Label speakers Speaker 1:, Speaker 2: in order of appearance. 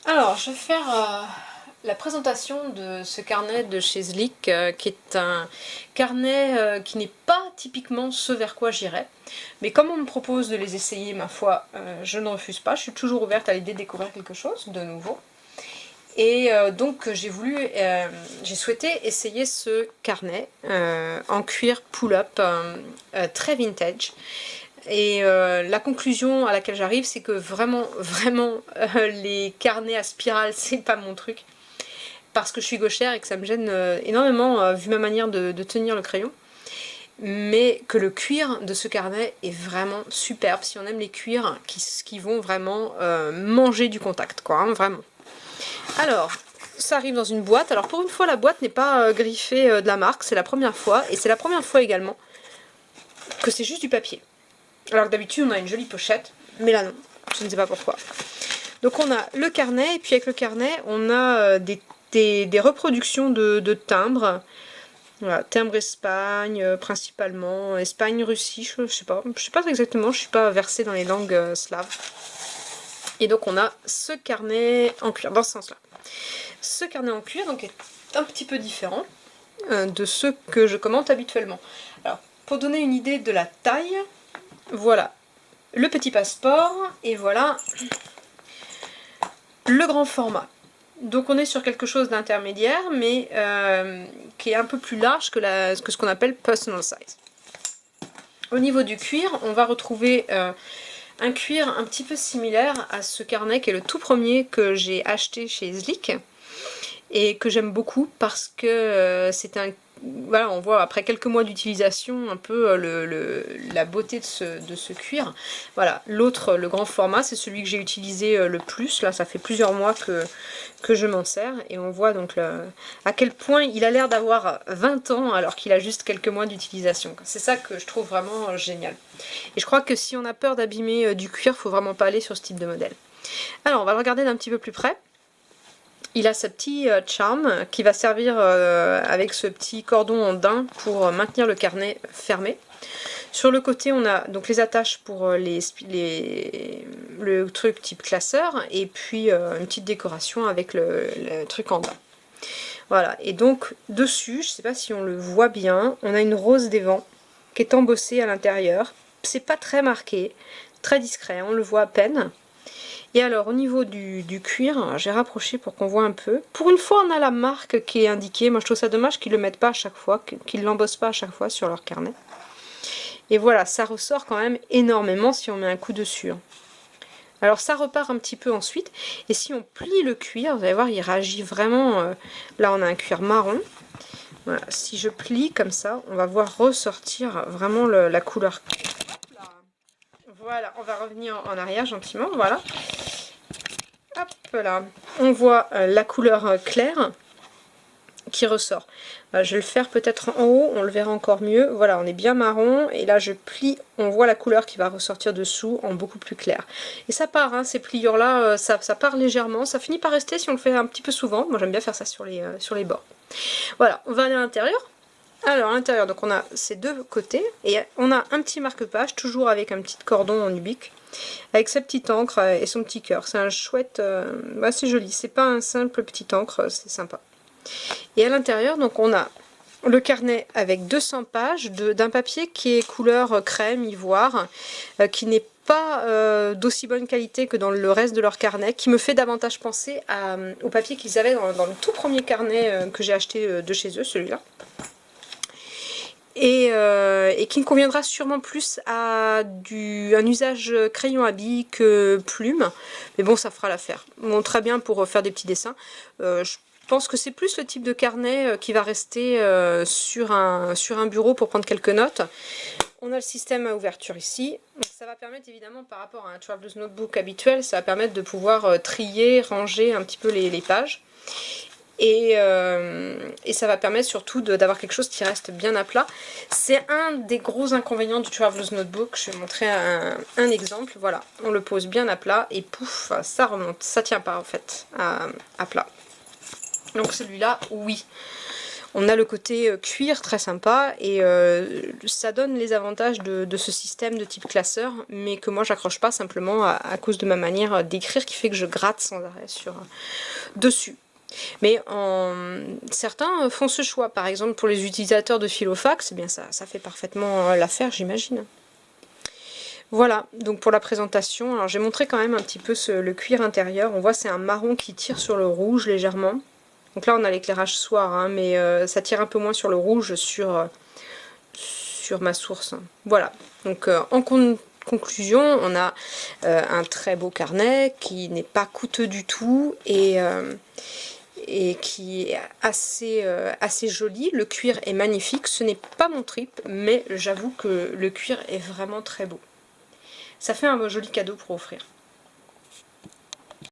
Speaker 1: Alors, je vais faire la présentation de ce carnet de chez Slick, qui est un carnet qui n'est pas typiquement ce vers quoi j'irais. Mais comme on me propose de les essayer, ma foi, je ne refuse pas. Je suis toujours ouverte à l'idée de découvrir quelque chose de nouveau. Et donc j'ai souhaité essayer ce carnet en cuir pull-up très vintage. Et la conclusion à laquelle j'arrive, c'est que vraiment, les carnets à spirale, c'est pas mon truc. Parce que je suis gauchère et que ça me gêne énormément, vu ma manière de tenir le crayon. Mais que le cuir de ce carnet est vraiment superbe si on aime les cuirs qui vont vraiment manger du contact, quoi, hein, vraiment. Alors, ça arrive dans une boîte. Alors pour une fois, la boîte n'est pas griffée de la marque, c'est la première fois. Et c'est la première fois également que c'est juste du papier. Alors d'habitude, on a une jolie pochette, mais là non, je ne sais pas pourquoi. Donc on a le carnet, et puis avec le carnet, on a des reproductions de timbres. Voilà, timbres Espagne, principalement, Espagne, Russie, je sais pas exactement, je suis pas versée dans les langues slaves. Et donc on a ce carnet en cuir, dans ce sens-là. Ce carnet en cuir donc, est un petit peu différent de ceux que je commente habituellement. Alors, pour donner une idée de la taille, voilà le petit passeport, et voilà le grand format. Donc on est sur quelque chose d'intermédiaire, mais qui est un peu plus large que ce qu'on appelle personal size. Au niveau du cuir, on va retrouver un cuir un petit peu similaire à ce carnet qui est le tout premier que j'ai acheté chez Slick et que j'aime beaucoup parce que c'est un... Voilà, on voit après quelques mois d'utilisation un peu la beauté de ce cuir. Voilà, l'autre, le grand format, c'est celui que j'ai utilisé le plus. Là, ça fait plusieurs mois que je m'en sers. Et on voit donc à quel point il a l'air d'avoir 20 ans alors qu'il a juste quelques mois d'utilisation. C'est ça que je trouve vraiment génial. Et je crois que si on a peur d'abîmer du cuir, faut vraiment pas aller sur ce type de modèle. Alors, on va le regarder d'un petit peu plus près. Il a ce petit charme qui va servir avec ce petit cordon en daim pour maintenir le carnet fermé. Sur le côté, on a donc les attaches pour le truc type classeur et puis une petite décoration avec le truc en daim. Voilà, et donc dessus, je ne sais pas si on le voit bien, on a une rose des vents qui est embossée à l'intérieur. C'est pas très marqué, très discret, on le voit à peine. Et alors au niveau du cuir, j'ai rapproché pour qu'on voit un peu. Pour une fois on a la marque qui est indiquée, moi je trouve ça dommage qu'ils le mettent pas à chaque fois, qu'ils l'embossent pas à chaque fois sur leur carnet. Et voilà, ça ressort quand même énormément si on met un coup dessus. Alors ça repart un petit peu ensuite, et si on plie le cuir, vous allez voir il réagit vraiment, là on a un cuir marron. Voilà, si je plie comme ça, on va voir ressortir vraiment la couleur. Voilà, on va revenir en arrière gentiment, voilà. Hop là, on voit la couleur claire qui ressort. Je vais le faire peut-être en haut, on le verra encore mieux. Voilà, on est bien marron, et là je plie, on voit la couleur qui va ressortir dessous en beaucoup plus clair. Et ça part, hein, ces pliures-là, ça part légèrement, ça finit par rester si on le fait un petit peu souvent. Moi j'aime bien faire ça sur les bords. Voilà, on va aller à l'intérieur. Alors à l'intérieur, donc on a ces deux côtés, et on a un petit marque-page, toujours avec un petit cordon en ubique, avec sa petite encre et son petit cœur. C'est un chouette, c'est joli, c'est pas un simple petit encre, c'est sympa. Et à l'intérieur, donc on a le carnet avec 200 pages d'un papier qui est couleur crème, ivoire, qui n'est pas d'aussi bonne qualité que dans le reste de leur carnet, qui me fait davantage penser au papier qu'ils avaient dans le tout premier carnet que j'ai acheté de chez eux, celui-là. Et qui me conviendra sûrement plus à un usage crayon à billes que plume. Mais bon, ça fera l'affaire. Bon, très bien pour faire des petits dessins. Je pense que c'est plus le type de carnet qui va rester sur un bureau pour prendre quelques notes. On a le système à ouverture ici. Donc ça va permettre évidemment par rapport à un Traveler's Notebook habituel, ça va permettre de pouvoir trier, ranger un petit peu les pages. Et ça va permettre surtout d'avoir quelque chose qui reste bien à plat. C'est un des gros inconvénients du Traveler's Notebook. Je vais montrer un exemple. Voilà, on le pose bien à plat et pouf, ça remonte. Ça tient pas en fait à plat. Donc celui-là, oui. On a le côté cuir très sympa et ça donne les avantages de ce système de type classeur, mais que moi j'accroche pas simplement à cause de ma manière d'écrire qui fait que je gratte sans arrêt dessus. Mais certains font ce choix, par exemple pour les utilisateurs de Filofax, eh bien ça fait parfaitement l'affaire, j'imagine. Voilà, donc pour la présentation, alors j'ai montré quand même un petit peu le cuir intérieur, on voit c'est un marron qui tire sur le rouge légèrement. Donc là on a l'éclairage soir, hein, mais ça tire un peu moins sur le rouge sur ma source. Voilà, donc en conclusion, on a un très beau carnet qui n'est pas coûteux du tout et qui est assez joli. Le cuir est magnifique, ce n'est pas mon trip, mais j'avoue que le cuir est vraiment très beau. Ça fait un joli cadeau pour offrir.